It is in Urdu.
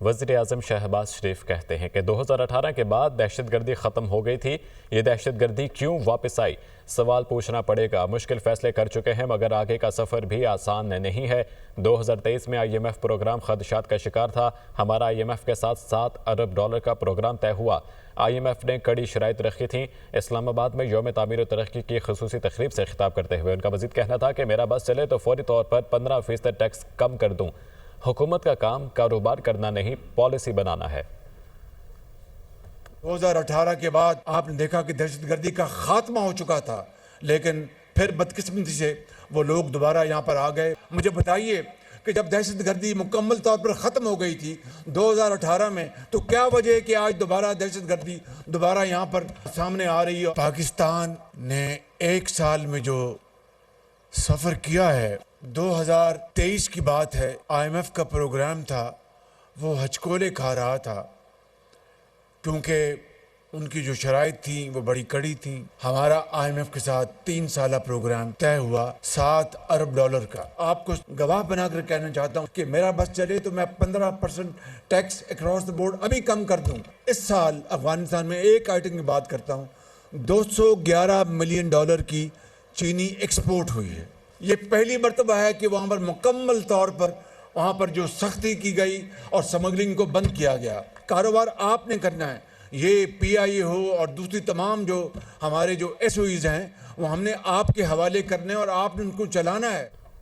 وزیر اعظم شہباز شریف کہتے ہیں کہ 2018 کے بعد دہشت گردی ختم ہو گئی تھی۔ یہ دہشت گردی کیوں واپس آئی؟ سوال پوچھنا پڑے گا۔ مشکل فیصلے کر چکے ہیں مگر آگے کا سفر بھی آسان نہیں ہے۔ 2023 میں IMF پروگرام خدشات کا شکار تھا۔ ہمارا IMF کے ساتھ $7 ارب کا پروگرام طے ہوا۔ IMF نے کڑی شرائط رکھی تھیں۔ اسلام آباد میں یوم تعمیر و ترقی کی خصوصی تقریب سے خطاب کرتے ہوئے ان کا مزید کہنا تھا کہ میرا بس چلے تو فوری طور پر 15% ٹیکس کم کر دوں۔ حکومت کا کام کاروبار کرنا نہیں، پالیسی بنانا ہے۔ 2018 کے بعد آپ نے دیکھا کہ دہشت گردی کا خاتمہ ہو چکا تھا، لیکن پھر بدقسمتی سے وہ لوگ دوبارہ یہاں پر آ گئے۔ مجھے بتائیے کہ جب دہشت گردی مکمل طور پر ختم ہو گئی تھی 2018 میں، تو کیا وجہ ہے کہ آج دوبارہ دہشت گردی دوبارہ یہاں پر سامنے آ رہی ہے؟ پاکستان نے ایک سال میں جو سفر کیا ہے، 2023 کی بات ہے، IMF کا پروگرام تھا، وہ ہچکولے کھا رہا تھا کیونکہ ان کی جو شرائط تھیں وہ بڑی کڑی تھیں۔ ہمارا IMF کے ساتھ 3 سالہ پروگرام طے ہوا $7 ارب کا۔ آپ کو گواہ بنا کر کہنا چاہتا ہوں کہ میرا بس چلے تو میں 15% ٹیکس اکراس دا بورڈ ابھی کم کر دوں۔ اس سال افغانستان میں ایک آئٹم کی بات کرتا ہوں، $211 ملین کی چینی ایکسپورٹ ہوئی ہے۔ یہ پہلی مرتبہ ہے کہ وہاں پر مکمل طور پر وہاں پر جو سختی کی گئی اور سمگلنگ کو بند کیا گیا۔ کاروبار آپ نے کرنا ہے، یہ PIA ہو اور دوسری تمام جو ہمارے جو SOEs ہیں وہ ہم نے آپ کے حوالے کرنے اور آپ نے ان کو چلانا ہے۔